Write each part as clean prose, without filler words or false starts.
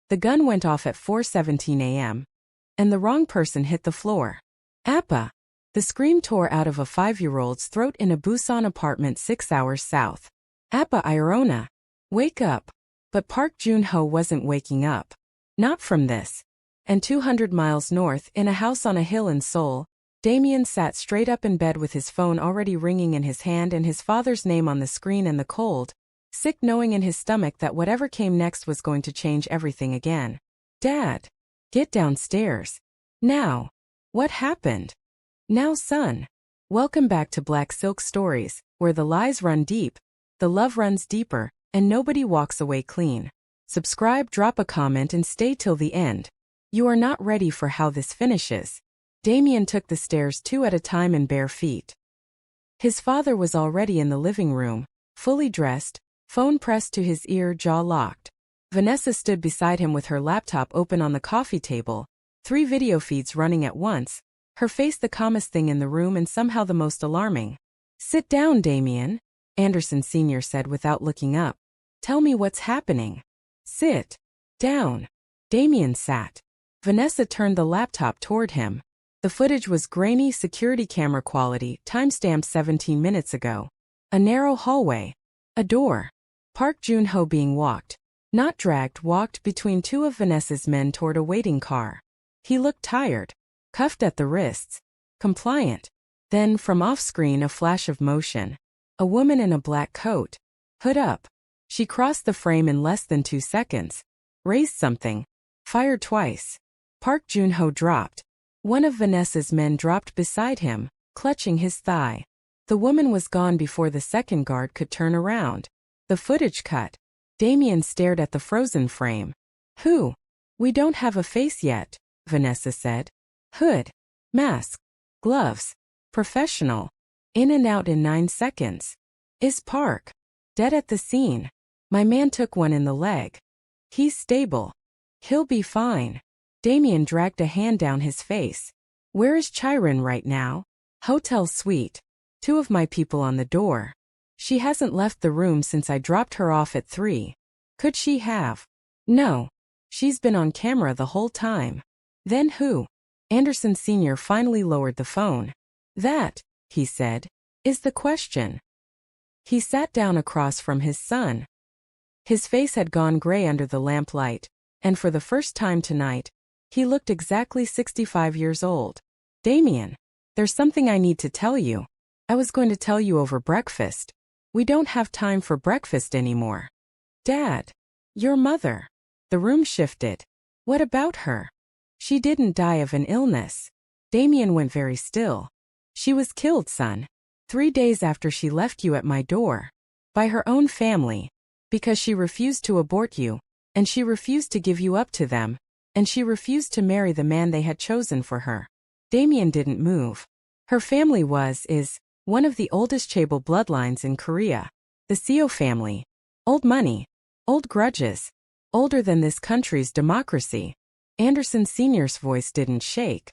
The gun went off at 4:17 a.m. and the wrong person hit the floor. Appa! The scream tore out of a 5-year-old's throat in a Busan apartment 6 hours south. Appa Iorona! Wake up! But Park Joon-ho wasn't waking up. Not from this. And 200 miles north, in a house on a hill in Seoul, Damien sat straight up in bed with his phone already ringing in his hand and his father's name on the screen and the cold, sick knowing in his stomach that whatever came next was going to change everything again. Dad! Get downstairs. Now! What happened? Now, son. Welcome back to Black Silk Stories, where the lies run deep, the love runs deeper, and nobody walks away clean. Subscribe, drop a comment, and stay till the end. You are not ready for how this finishes. Damien took the stairs 2 at a time in bare feet. His father was already in the living room, fully dressed, phone pressed to his ear, jaw locked. Vanessa stood beside him with her laptop open on the coffee table, 3 video feeds running at once, her face the calmest thing in the room and somehow the most alarming. Sit down, Damien, Anderson Sr. said without looking up. Tell me what's happening. Sit down. Damien sat. Vanessa turned the laptop toward him. The footage was grainy security camera quality, timestamped 17 minutes ago. A narrow hallway. A door. Park Joon-ho being walked, not dragged, walked between 2 of Vanessa's men toward a waiting car. He looked tired, cuffed at the wrists, compliant. Then, from off-screen, a flash of motion. A woman in a black coat. Hood up. She crossed the frame in less than 2 seconds. Raised something. Fired twice. Park Joon-ho dropped. One of Vanessa's men dropped beside him, clutching his thigh. The woman was gone before the second guard could turn around. The footage cut. Damien stared at the frozen frame. Who? We don't have a face yet, Vanessa said. Hood. Mask. Gloves. Professional. In and out in 9 seconds. Is Park dead at the scene? My man took one in the leg. He's stable. He'll be fine. Damien dragged a hand down his face. Where is Chron right now? Hotel suite. 2 of my people on the door. She hasn't left the room since I dropped her off at 3. Could she have? No. She's been on camera the whole time. Then who? Anderson Sr. finally lowered the phone. That, he said, is the question. He sat down across from his son. His face had gone gray under the lamplight, and for the first time tonight, he looked exactly 65 years old. Damien, there's something I need to tell you. I was going to tell you over breakfast. We don't have time for breakfast anymore. Dad, your mother. The room shifted. What about her? She didn't die of an illness. Damien went very still. She was killed, son. 3 days after she left you at my door. By her own family. Because she refused to abort you, and she refused to give you up to them, and she refused to marry the man they had chosen for her. Damien didn't move. Her family is one of the oldest Chaebol bloodlines in Korea. The Seo family. Old money. Old grudges. Older than this country's democracy. Anderson Sr.'s voice didn't shake.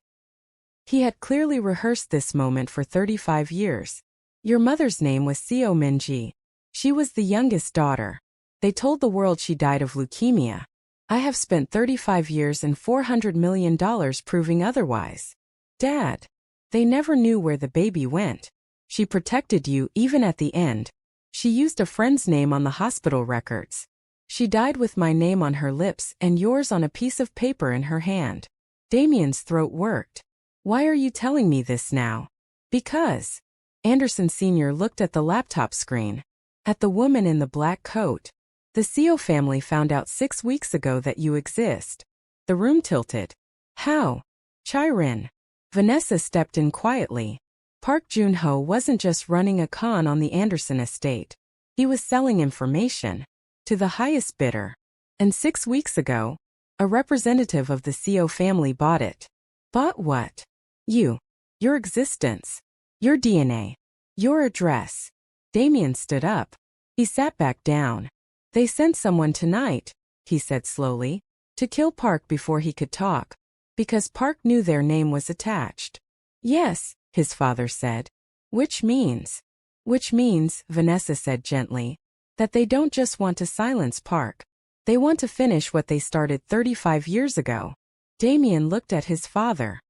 He had clearly rehearsed this moment for 35 years. Your mother's name was Seo Min-ji. She was the youngest daughter. They told the world she died of leukemia. I have spent 35 years and $400 million proving otherwise. Dad. They never knew where the baby went. She protected you even at the end. She used a friend's name on the hospital records. She died with my name on her lips and yours on a piece of paper in her hand. Damien's throat worked. Why are you telling me this now? Because. Anderson Sr. looked at the laptop screen. At the woman in the black coat. The Seo family found out 6 weeks ago that you exist. The room tilted. How? Chron. Vanessa stepped in quietly. Park Joon-ho wasn't just running a con on the Anderson estate. He was selling information. To the highest bidder. And 6 weeks ago, a representative of the Seo family bought it. Bought what? You. Your existence. Your DNA. Your address. Damien stood up. He sat back down. They sent someone tonight, he said slowly, to kill Park before he could talk. Because Park knew their name was attached. Yes, his father said. Which means, Vanessa said gently, that they don't just want to silence Park. They want to finish what they started 35 years ago. Damien looked at his father.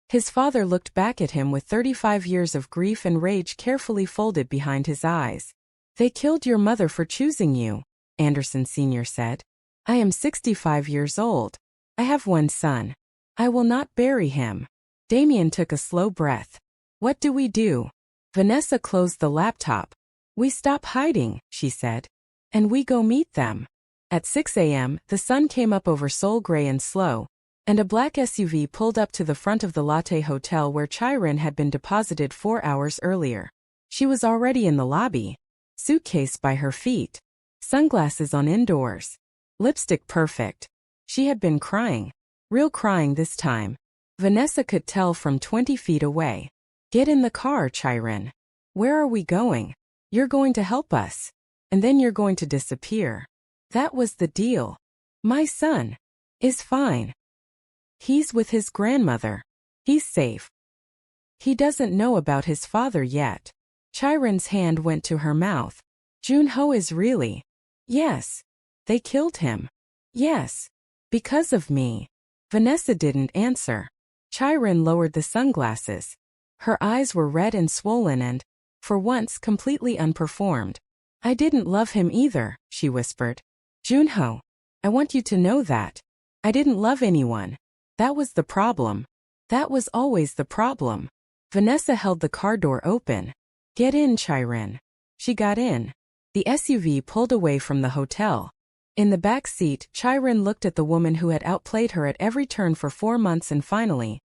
His father looked back at him with 35 years of grief and rage carefully folded behind his eyes. They killed your mother for choosing you, Anderson Sr. said. I am 65 years old. I have one son. I will not bury him. Damien took a slow breath. What do we do? Vanessa closed the laptop. We stop hiding, she said. And we go meet them. At 6 a.m., the sun came up over Seoul gray and slow, and a black SUV pulled up to the front of the Latte Hotel where Chron had been deposited 4 hours earlier. She was already in the lobby. Suitcase by her feet. Sunglasses on indoors. Lipstick perfect. She had been crying. Real crying this time. Vanessa could tell from 20 feet away. Get in the car, Chron. Where are we going? You're going to help us. And then you're going to disappear. That was the deal. My son is fine. He's with his grandmother. He's safe. He doesn't know about his father yet. Chron's hand went to her mouth. Junho is really. Yes. They killed him. Yes. Because of me. Vanessa didn't answer. Chron lowered the sunglasses. Her eyes were red and swollen and, for once, completely unperformed. I didn't love him either, she whispered. Junho. I want you to know that. I didn't love anyone. That was the problem. That was always the problem. Vanessa held the car door open. Get in, Chron. She got in. The SUV pulled away from the hotel. In the back seat, Chron looked at the woman who had outplayed her at every turn for 4 months and finally,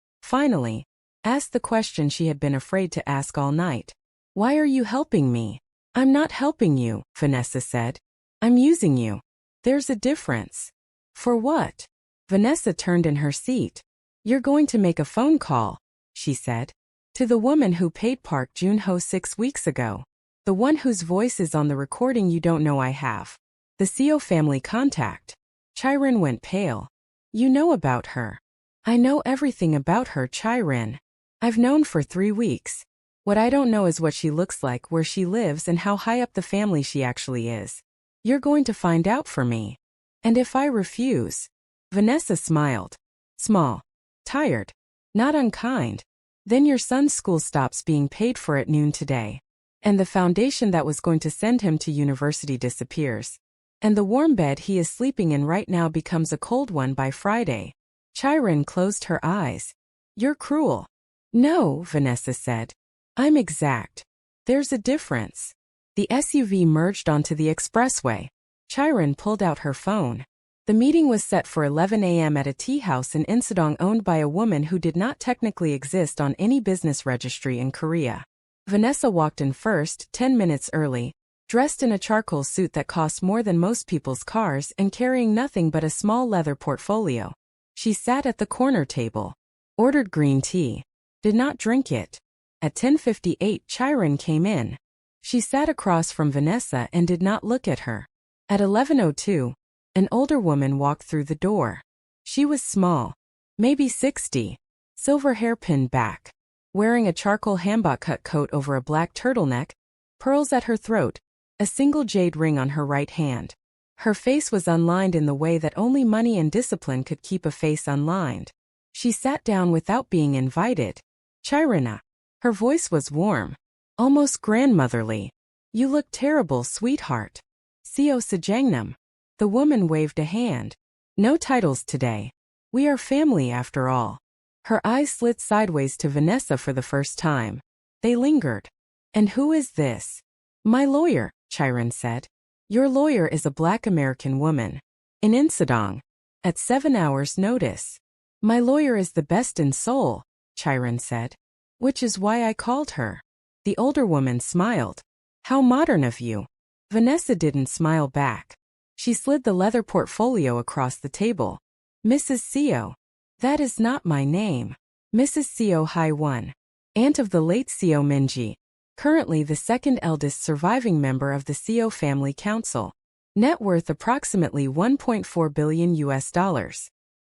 asked the question she had been afraid to ask all night. Why are you helping me? I'm not helping you, Vanessa said. I'm using you. There's a difference. For what? Vanessa turned in her seat. You're going to make a phone call, she said. To the woman who paid Park Junho 6 weeks ago. The one whose voice is on the recording you don't know I have. The Seo family contact. Chron went pale. You know about her. I know everything about her, Chron. I've known for 3 weeks. What I don't know is what she looks like, where she lives, and how high up the family she actually is. You're going to find out for me. And if I refuse? Vanessa smiled. Small. Tired. Not unkind. Then your son's school stops being paid for at noon today. And the foundation that was going to send him to university disappears. And the warm bed he is sleeping in right now becomes a cold one by Friday. Chron closed her eyes. You're cruel. No, Vanessa said. I'm exact. There's a difference. The SUV merged onto the expressway. Chron pulled out her phone. The meeting was set for 11 a.m. at a tea house in Insadong owned by a woman who did not technically exist on any business registry in Korea. Vanessa walked in first, 10 minutes early, dressed in a charcoal suit that cost more than most people's cars and carrying nothing but a small leather portfolio. She sat at the corner table. Ordered green tea. Did not drink it. At 10:58 Chron came in. She sat across from Vanessa and did not look at her. At 11:02, an older woman walked through the door. She was small. Maybe 60. Silver hair pinned back. Wearing a charcoal hanbok cut coat over a black turtleneck, pearls at her throat, a single jade ring on her right hand. Her face was unlined in the way that only money and discipline could keep a face unlined. She sat down without being invited. Chirona. Her voice was warm. Almost grandmotherly. You look terrible, sweetheart. Seo Sajangnam. The woman waved a hand. No titles today. We are family after all. Her eyes slid sideways to Vanessa for the first time. They lingered. And who is this? My lawyer, Chron said. Your lawyer is a black American woman. In Insadong. At 7 hours' notice. My lawyer is the best in Seoul, Chron said. Which is why I called her. The older woman smiled. How modern of you. Vanessa didn't smile back. She slid the leather portfolio across the table. Mrs. Seo. That is not my name. Mrs. Seo Hai-won. Aunt of the late Seo Minji. Currently the second eldest surviving member of the Seo Family Council. Net worth approximately $1.4 billion US.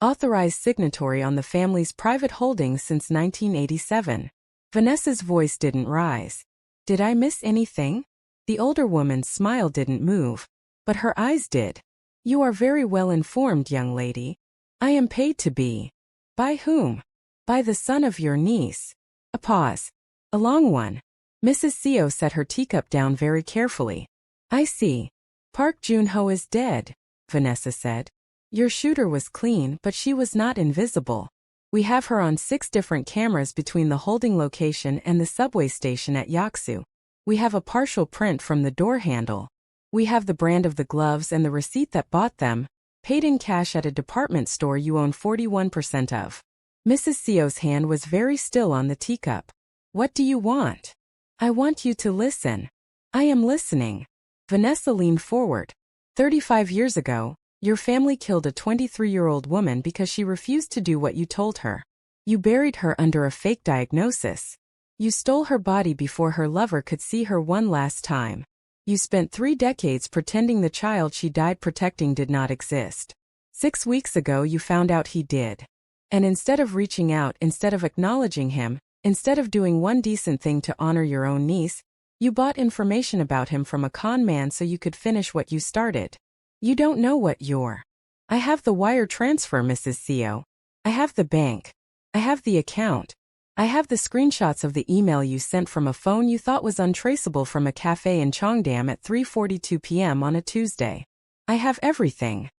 Authorized signatory on the family's private holdings since 1987. Vanessa's voice didn't rise. Did I miss anything? The older woman's smile didn't move. But her eyes did. You are very well informed, young lady. I am paid to be. By whom? By the son of your niece. A pause. A long one. Mrs. Seo set her teacup down very carefully. I see. Park Jun-ho is dead, Vanessa said. Your shooter was clean, but she was not invisible. We have her on 6 different cameras between the holding location and the subway station at Yaksu. We have a partial print from the door handle. We have the brand of the gloves and the receipt that bought them, paid in cash at a department store you own 41% of. Mrs. Seo's hand was very still on the teacup. What do you want? I want you to listen. I am listening. Vanessa leaned forward. 35 years ago, your family killed a 23-year-old woman because she refused to do what you told her. You buried her under a fake diagnosis. You stole her body before her lover could see her one last time. You spent 3 decades pretending the child she died protecting did not exist. 6 weeks ago you found out he did. And instead of reaching out, instead of acknowledging him, instead of doing one decent thing to honor your own niece, you bought information about him from a con man so you could finish what you started. You don't know what you're. I have the wire transfer, Mrs. Seo. I have the bank. I have the account. I have the screenshots of the email you sent from a phone you thought was untraceable from a cafe in Cheongdam at 3:42 p.m. on a Tuesday. I have everything.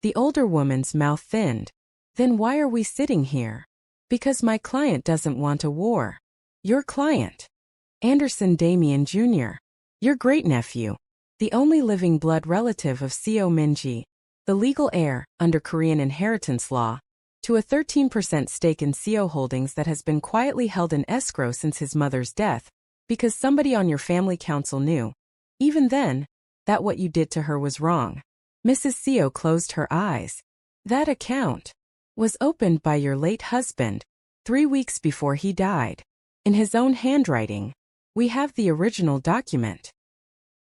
The older woman's mouth thinned. Then why are we sitting here? Because my client doesn't want a war. Your client? Anderson Damien Jr., your great-nephew, the only living blood relative of Seo Min-ji, the legal heir, under Korean inheritance law, to a 13% stake in Seo Holdings that has been quietly held in escrow since his mother's death, because somebody on your family council knew, even then, that what you did to her was wrong. Mrs. Seo closed her eyes. That account was opened by your late husband 3 weeks before he died. In his own handwriting. We have the original document.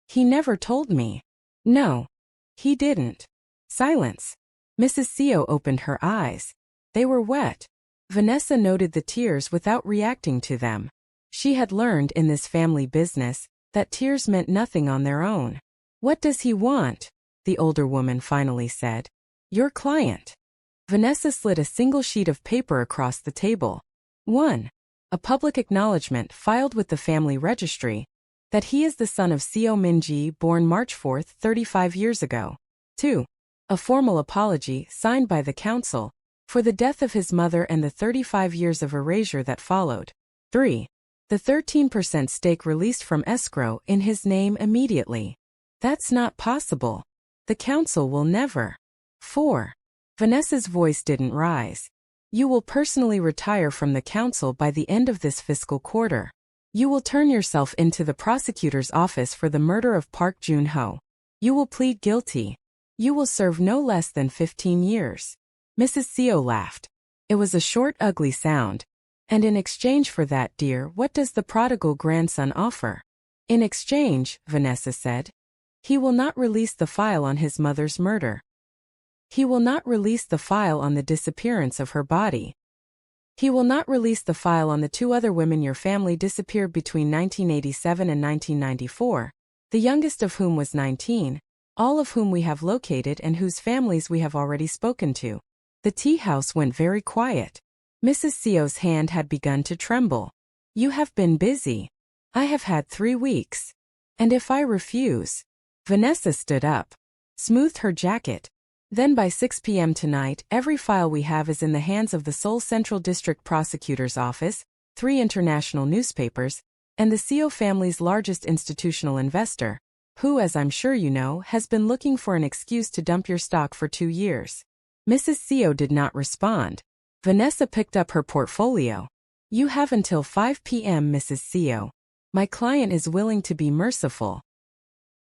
He never told me. No. He didn't. Silence. Mrs. Seo opened her eyes. They were wet. Vanessa noted the tears without reacting to them. She had learned in this family business that tears meant nothing on their own. What does he want? The older woman finally said. Your client. Vanessa slid a single sheet of paper across the table. 1. A public acknowledgement filed with the family registry that he is the son of Seo Min-ji, born March 4, 35 years ago. 2. A formal apology signed by the council for the death of his mother and the 35 years of erasure that followed. 3. The 13% stake released from escrow in his name immediately. That's not possible. The council will never. 4. Vanessa's voice didn't rise. You will personally retire from the council by the end of this fiscal quarter. You will turn yourself into the prosecutor's office for the murder of Park Jun-ho. You will plead guilty. You will serve no less than 15 years. Mrs. Seo laughed. It was a short, ugly sound. And in exchange for that, dear, what does the prodigal grandson offer? In exchange, Vanessa said, he will not release the file on his mother's murder. He will not release the file on the disappearance of her body. He will not release the file on the 2 other women your family disappeared between 1987 and 1994, the youngest of whom was 19, all of whom we have located and whose families we have already spoken to. The tea house went very quiet. Mrs. Seo's hand had begun to tremble. You have been busy. I have had 3 weeks. And if I refuse? Vanessa stood up, smoothed her jacket. Then by 6 p.m. tonight, every file we have is in the hands of the Seoul Central District Prosecutor's Office, 3 international newspapers, and the Seo family's largest institutional investor, who, as I'm sure you know, has been looking for an excuse to dump your stock for 2 years. Mrs. Seo did not respond. Vanessa picked up her portfolio. You have until 5 p.m., Mrs. Seo. My client is willing to be merciful.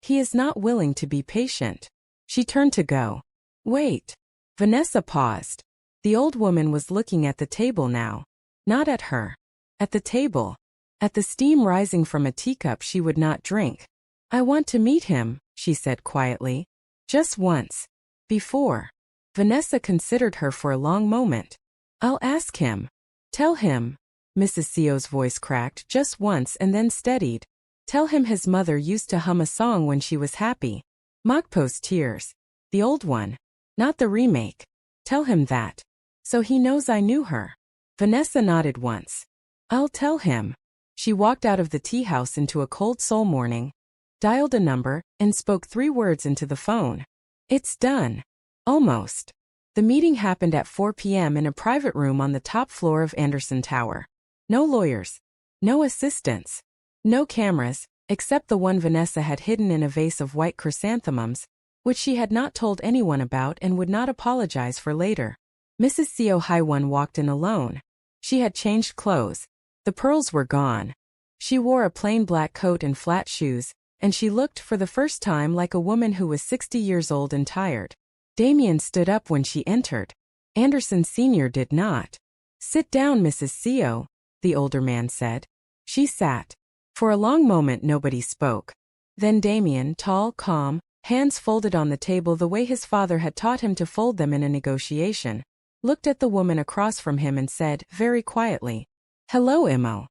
He is not willing to be patient. She turned to go. Wait. Vanessa paused. The old woman was looking at the table now. Not at her. At the table. At the steam rising from a teacup she would not drink. I want to meet him, she said quietly. Just once. Before. Vanessa considered her for a long moment. I'll ask him. Tell him. Mrs. Seo's voice cracked just once and then steadied. Tell him his mother used to hum a song when she was happy. Mokpo's tears. The old one. Not the remake. Tell him that. So he knows I knew her. Vanessa nodded once. I'll tell him. She walked out of the tea house into a cold soul morning, dialed a number, and spoke 3 words into the phone. It's done. Almost. The meeting happened at 4 p.m. in a private room on the top floor of Anderson Tower. No lawyers. No assistants. No cameras, except the one Vanessa had hidden in a vase of white chrysanthemums, which she had not told anyone about and would not apologize for later. Mrs. Seo Haiwon walked in alone. She had changed clothes. The pearls were gone. She wore a plain black coat and flat shoes, and she looked for the first time like a woman who was 60 years old and tired. Damien stood up when she entered. Anderson Sr. did not. Sit down, Mrs. Seo, the older man said. She sat. For a long moment nobody spoke. Then Damien, tall, calm, hands folded on the table the way his father had taught him to fold them in a negotiation, looked at the woman across from him and said, very quietly, Hello, Imo.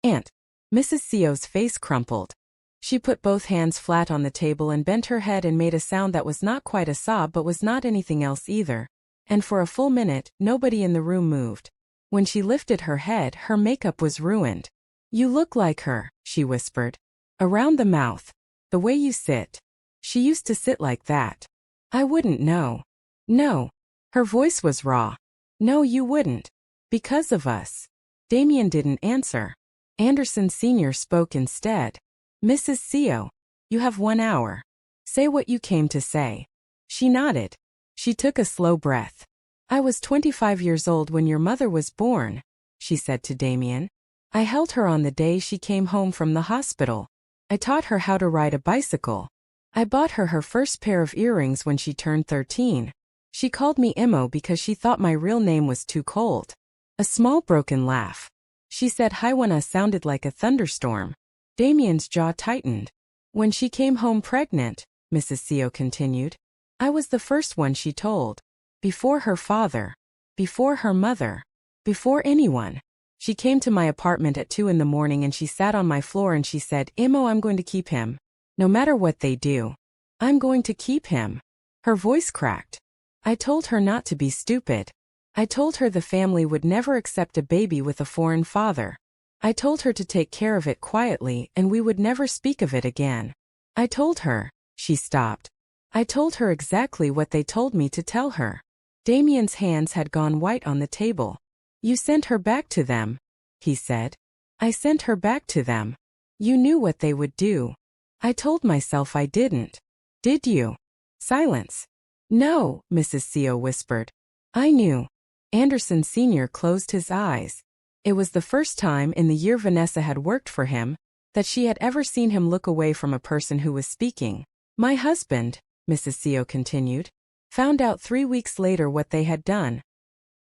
Aunt. Mrs. Seo's face crumpled. She put both hands flat on the table and bent her head and made a sound that was not quite a sob but was not anything else either. And for a full minute, nobody in the room moved. When she lifted her head, her makeup was ruined. You look like her, she whispered. Around the mouth. The way you sit. She used to sit like that. I wouldn't know. No. Her voice was raw. No, you wouldn't. Because of us. Damien didn't answer. Anderson Sr. spoke instead. Mrs. Seo, you have 1 hour. Say what you came to say. She nodded. She took a slow breath. I was 25 years old when your mother was born, she said to Damien. I held her on the day she came home from the hospital. I taught her how to ride a bicycle. I bought her her first pair of earrings when she turned 13. She called me Imo because she thought my real name was too cold. A small broken laugh. She said Haiwana sounded like a thunderstorm. Damien's jaw tightened. When she came home pregnant, Mrs. Seo continued, I was the first one she told. Before her father. Before her mother. Before anyone. She came to my apartment at 2 in the morning and she sat on my floor and she said, Imo, I'm going to keep him. No matter what they do. I'm going to keep him. Her voice cracked. I told her not to be stupid. I told her the family would never accept a baby with a foreign father. I told her to take care of it quietly and we would never speak of it again. I told her. She stopped. I told her exactly what they told me to tell her. Damien's hands had gone white on the table. You sent her back to them, he said. I sent her back to them. You knew what they would do. I told myself I didn't. Did you? Silence. No, Mrs. Seo whispered. I knew. Anderson Sr. closed his eyes. It was the first time in the year Vanessa had worked for him that she had ever seen him look away from a person who was speaking. My husband, Mrs. Seo continued, found out 3 weeks later what they had done.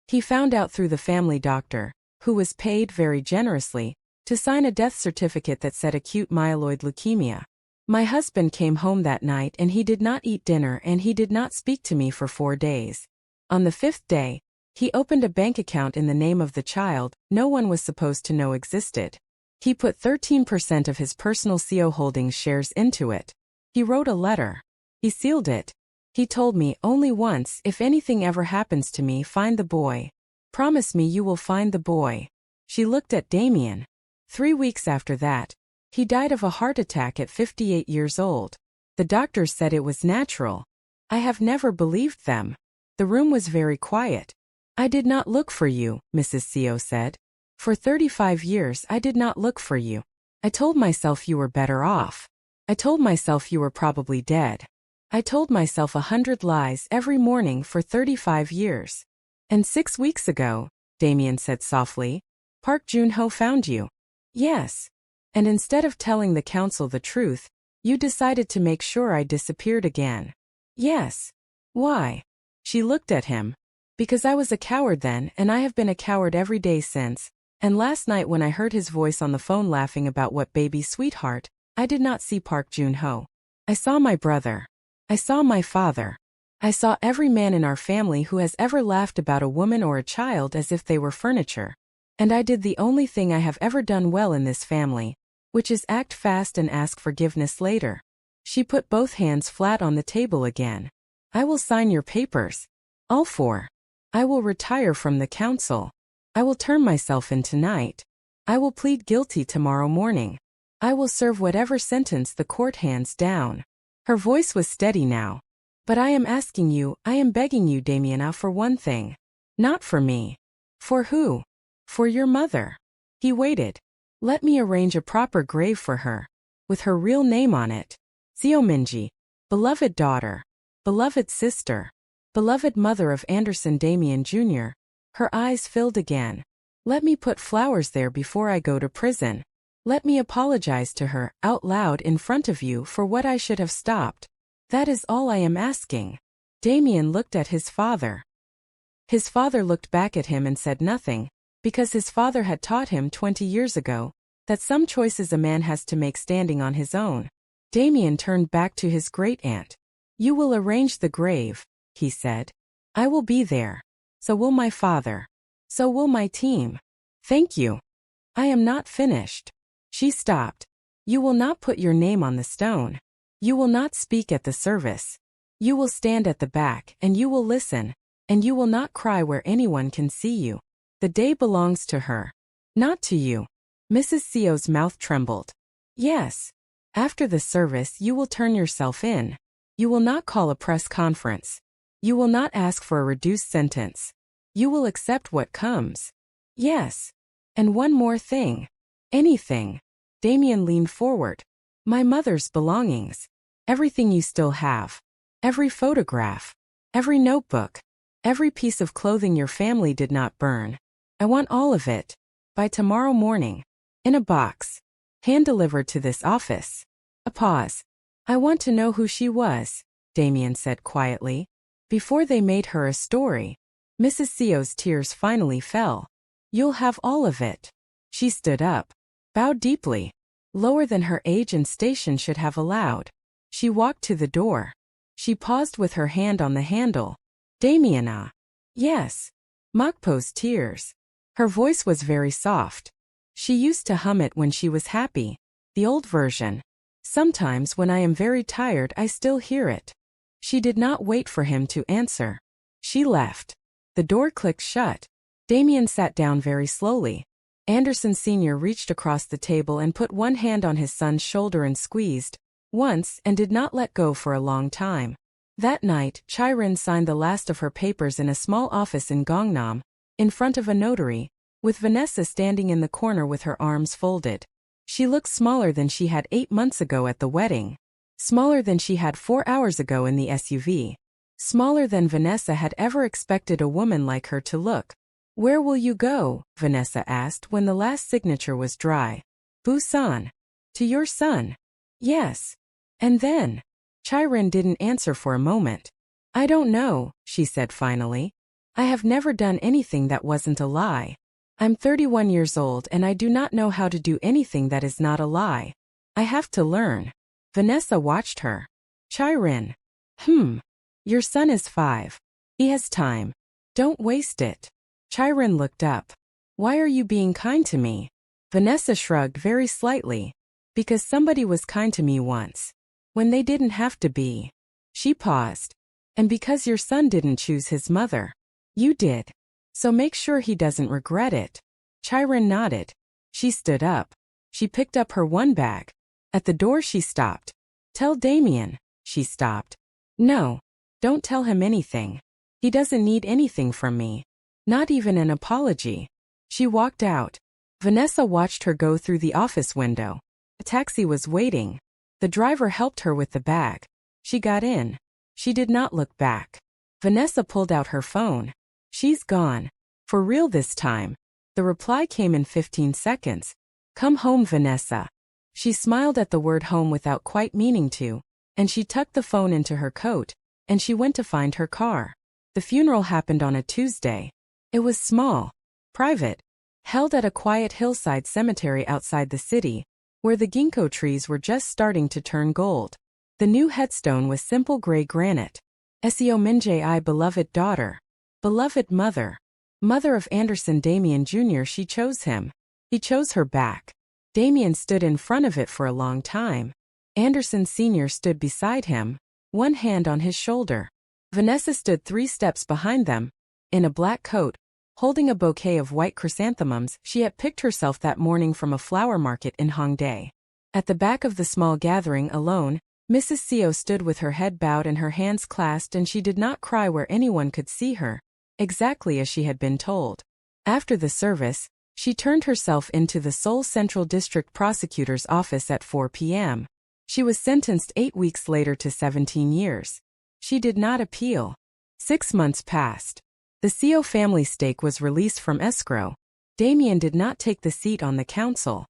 He found out through the family doctor, who was paid very generously, to sign a death certificate that said acute myeloid leukemia. My husband came home that night and he did not eat dinner and he did not speak to me for 4 days. On the 5th day, he opened a bank account in the name of the child no one was supposed to know existed. He put 13% of his personal CO Holdings shares into it. He wrote a letter. He sealed it. He told me only once, if anything ever happens to me, find the boy. Promise me you will find the boy. She looked at Damien. 3 weeks after that, he died of a heart attack at 58 years old. The doctors said it was natural. I have never believed them. The room was very quiet. I did not look for you, Mrs. Seo said. For 35 years I did not look for you. I told myself you were better off. I told myself you were probably dead. I told myself 100 lies every morning for 35 years. And 6 weeks ago, Damien said softly, Park Joon-ho found you. Yes. And instead of telling the council the truth, you decided to make sure I disappeared again. Yes. Why? She looked at him. Because I was a coward then and I have been a coward every day since, and last night when I heard his voice on the phone laughing about what baby sweetheart, I did not see Park Joon-ho. I saw my brother. I saw my father. I saw every man in our family who has ever laughed about a woman or a child as if they were furniture. And I did the only thing I have ever done well in this family, which is act fast and ask forgiveness later. She put both hands flat on the table again. I will sign your papers. All four. I will retire from the council. I will turn myself in tonight. I will plead guilty tomorrow morning. I will serve whatever sentence the court hands down. Her voice was steady now. But I am asking you, I am begging you, Damiana, for one thing. Not for me. For who? For your mother. He waited. Let me arrange a proper grave for her. With her real name on it. Seominji. Beloved daughter. Beloved sister. Beloved mother of Anderson Damien Jr. Her eyes filled again. Let me put flowers there before I go to prison. Let me apologize to her, out loud in front of you for what I should have stopped. That is all I am asking. Damien looked at his father. His father looked back at him and said nothing, because his father had taught him 20 years ago that some choices a man has to make standing on his own. Damien turned back to his great-aunt. You will arrange the grave, he said. I will be there. So will my father. So will my team. Thank you. I am not finished. She stopped. You will not put your name on the stone. You will not speak at the service. You will stand at the back and you will listen, and you will not cry where anyone can see you. The day belongs to her. Not to you. Mrs. Seo's mouth trembled. Yes. After the service you will turn yourself in. You will not call a press conference. You will not ask for a reduced sentence. You will accept what comes. Yes. And one more thing. Anything. Damien leaned forward. My mother's belongings. Everything you still have. Every photograph. Every notebook. Every piece of clothing your family did not burn. I want all of it. By tomorrow morning. In a box. Hand-delivered to this office. A pause. I want to know who she was, Damien said quietly. Before they made her a story. Mrs. Seo's tears finally fell. You'll have all of it. She stood up. Bowed deeply. Lower than her age and station should have allowed. She walked to the door. She paused with her hand on the handle. Damiana. Yes. Mokpo's tears. Her voice was very soft. She used to hum it when she was happy. The old version. Sometimes when I am very tired I still hear it. She did not wait for him to answer. She left. The door clicked shut. Damien sat down very slowly. Anderson Sr. reached across the table and put one hand on his son's shoulder and squeezed, once, and did not let go for a long time. That night, Chron signed the last of her papers in a small office in Gangnam, in front of a notary, with Vanessa standing in the corner with her arms folded. She looked smaller than she had 8 months ago at the wedding. Smaller than she had 4 hours ago in the SUV. Smaller than Vanessa had ever expected a woman like her to look. Where will you go? Vanessa asked when the last signature was dry. Busan. To your son. Yes. And then? Chron didn't answer for a moment. I don't know, she said finally. I have never done anything that wasn't a lie. I'm 31 years old and I do not know how to do anything that is not a lie. I have to learn. Vanessa watched her. Chron. Your son is 5. He has time. Don't waste it. Chron looked up. Why are you being kind to me? Vanessa shrugged very slightly. Because somebody was kind to me once. When they didn't have to be. She paused. And because your son didn't choose his mother. You did. So make sure he doesn't regret it. Chron nodded. She stood up. She picked up her one bag. At the door she stopped. Tell Damien. She stopped. No. Don't tell him anything. He doesn't need anything from me. Not even an apology. She walked out. Vanessa watched her go through the office window. A taxi was waiting. The driver helped her with the bag. She got in. She did not look back. Vanessa pulled out her phone. She's gone. For real this time. The reply came in 15 seconds. Come home, Vanessa. She smiled at the word home without quite meaning to, and she tucked the phone into her coat, and she went to find her car. The funeral happened on a Tuesday. It was small, private, held at a quiet hillside cemetery outside the city, where the ginkgo trees were just starting to turn gold. The new headstone was simple gray granite. Seo Minjae, beloved daughter. Beloved mother. Mother of Anderson Damien Jr. She chose him. He chose her back. Damien stood in front of it for a long time. Anderson Sr. stood beside him, one hand on his shoulder. Vanessa stood 3 steps behind them, in a black coat, holding a bouquet of white chrysanthemums she had picked herself that morning from a flower market in Hongdae. At the back of the small gathering alone, Mrs. Seo stood with her head bowed and her hands clasped, and she did not cry where anyone could see her, exactly as she had been told. After the service, she turned herself into the Seoul Central District Prosecutor's office at 4 p.m. She was sentenced 8 weeks later to 17 years. She did not appeal. 6 months passed. The Seo family stake was released from escrow. Damien did not take the seat on the council.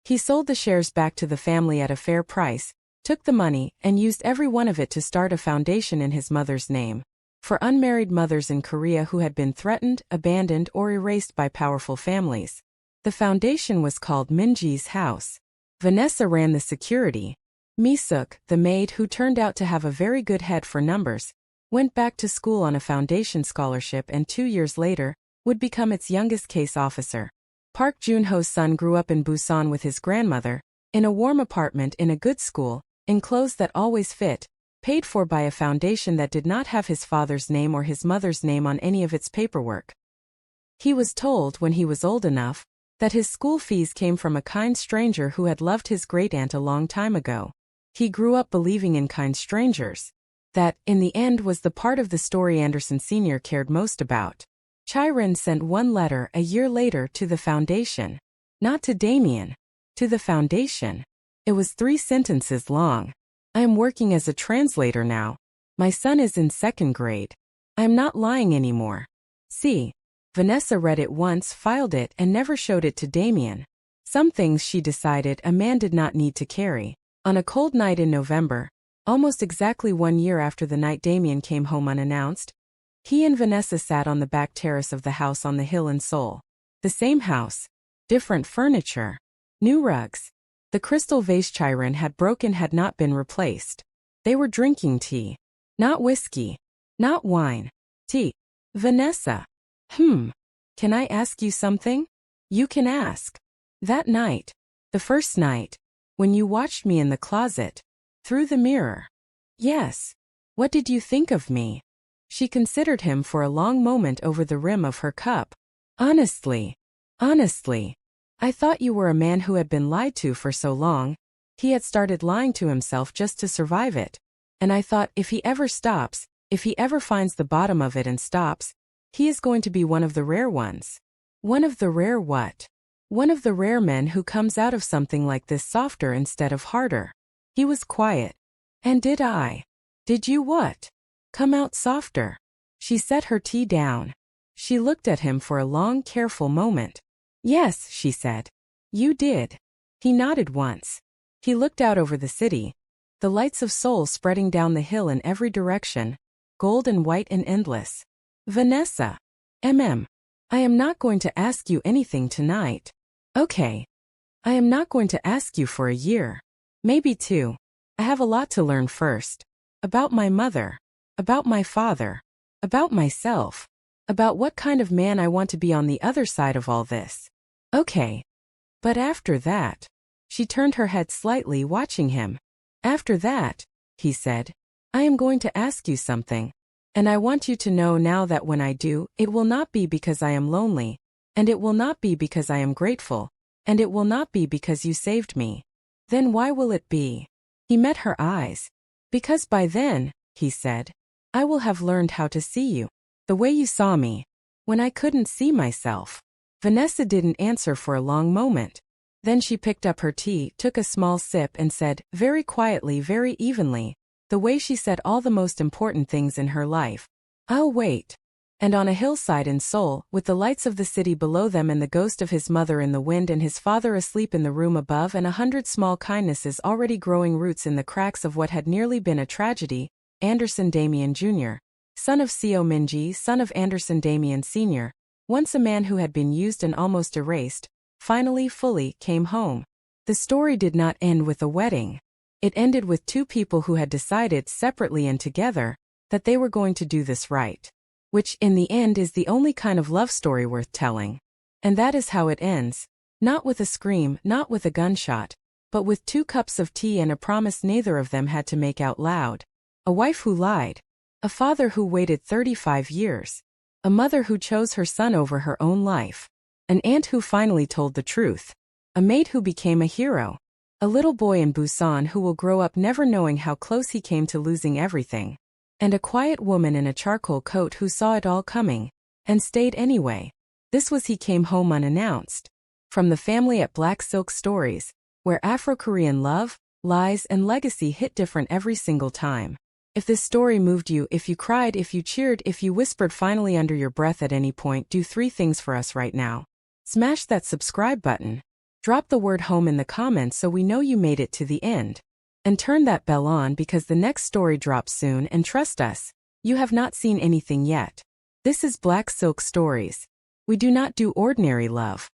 He sold the shares back to the family at a fair price, took the money, and used every one of it to start a foundation in his mother's name for unmarried mothers in Korea who had been threatened, abandoned, or erased by powerful families. The foundation was called Minji's House. Vanessa ran the security. Mi-suk, the maid who turned out to have a very good head for numbers, went back to school on a foundation scholarship and 2 years later, would become its youngest case officer. Park Joon-ho's son grew up in Busan with his grandmother, in a warm apartment in a good school, in clothes that always fit, paid for by a foundation that did not have his father's name or his mother's name on any of its paperwork. He was told when he was old enough that his school fees came from a kind stranger who had loved his great-aunt a long time ago. He grew up believing in kind strangers. That, in the end, was the part of the story Anderson Sr. cared most about. Chron sent one letter a year later to the foundation. Not to Damien. To the foundation. It was 3 sentences long. I am working as a translator now. My son is in 2nd grade. I am not lying anymore. See. Vanessa read it once, filed it, and never showed it to Damien. Some things she decided a man did not need to carry. On a cold night in November, almost exactly 1 year after the night Damien came home unannounced, he and Vanessa sat on the back terrace of the house on the hill in Seoul. The same house. Different furniture. New rugs. The crystal vase Chron had broken had not been replaced. They were drinking tea. Not whiskey. Not wine. Tea. Vanessa. Can I ask you something? You can ask. That night. The first night. When you watched me in the closet. Through the mirror. Yes. What did you think of me? She considered him for a long moment over the rim of her cup. Honestly. I thought you were a man who had been lied to for so long. He had started lying to himself just to survive it. And I thought if he ever stops, if he ever finds the bottom of it and stops, he is going to be one of the rare ones. One of the rare what? One of the rare men who comes out of something like this softer instead of harder. He was quiet. And did I? Did you what? Come out softer. She set her tea down. She looked at him for a long, careful moment. Yes, she said. You did. He nodded once. He looked out over the city. The lights of Seoul spreading down the hill in every direction, gold and white and endless. Vanessa. I am not going to ask you anything tonight. Okay. I am not going to ask you for a year. Maybe 2. I have a lot to learn first. About my mother. About my father. About myself. About what kind of man I want to be on the other side of all this. Okay. But after that. She turned her head slightly, watching him. After that, he said, I am going to ask you something. And I want you to know now that when I do, it will not be because I am lonely. And it will not be because I am grateful. And it will not be because you saved me. Then why will it be? He met her eyes. Because by then, he said, I will have learned how to see you. The way you saw me. When I couldn't see myself. Vanessa didn't answer for a long moment. Then she picked up her tea, took a small sip and said, very quietly, very evenly, the way she said all the most important things in her life. I'll wait. And on a hillside in Seoul, with the lights of the city below them and the ghost of his mother in the wind and his father asleep in the room above and 100 small kindnesses already growing roots in the cracks of what had nearly been a tragedy, Anderson Damien Jr., son of Seo Minji, son of Anderson Damien Sr., once a man who had been used and almost erased, finally fully came home. The story did not end with a wedding. It ended with 2 people who had decided separately and together that they were going to do this right. Which, in the end, is the only kind of love story worth telling. And that is how it ends. Not with a scream, not with a gunshot, but with 2 cups of tea and a promise neither of them had to make out loud. A wife who lied. A father who waited 35 years. A mother who chose her son over her own life. An aunt who finally told the truth. A maid who became a hero. A little boy in Busan who will grow up never knowing how close he came to losing everything. And a quiet woman in a charcoal coat who saw it all coming and stayed anyway. This was He Came Home Unannounced. From the family at Black Silk Stories, where Afro-Korean love, lies, and legacy hit different every single time. If this story moved you, if you cried, if you cheered, if you whispered finally under your breath at any point, do 3 things for us right now. Smash that subscribe button. Drop the word home in the comments so we know you made it to the end. And turn that bell on because the next story drops soon, and trust us, you have not seen anything yet. This is Black Silk Stories. We do not do ordinary love.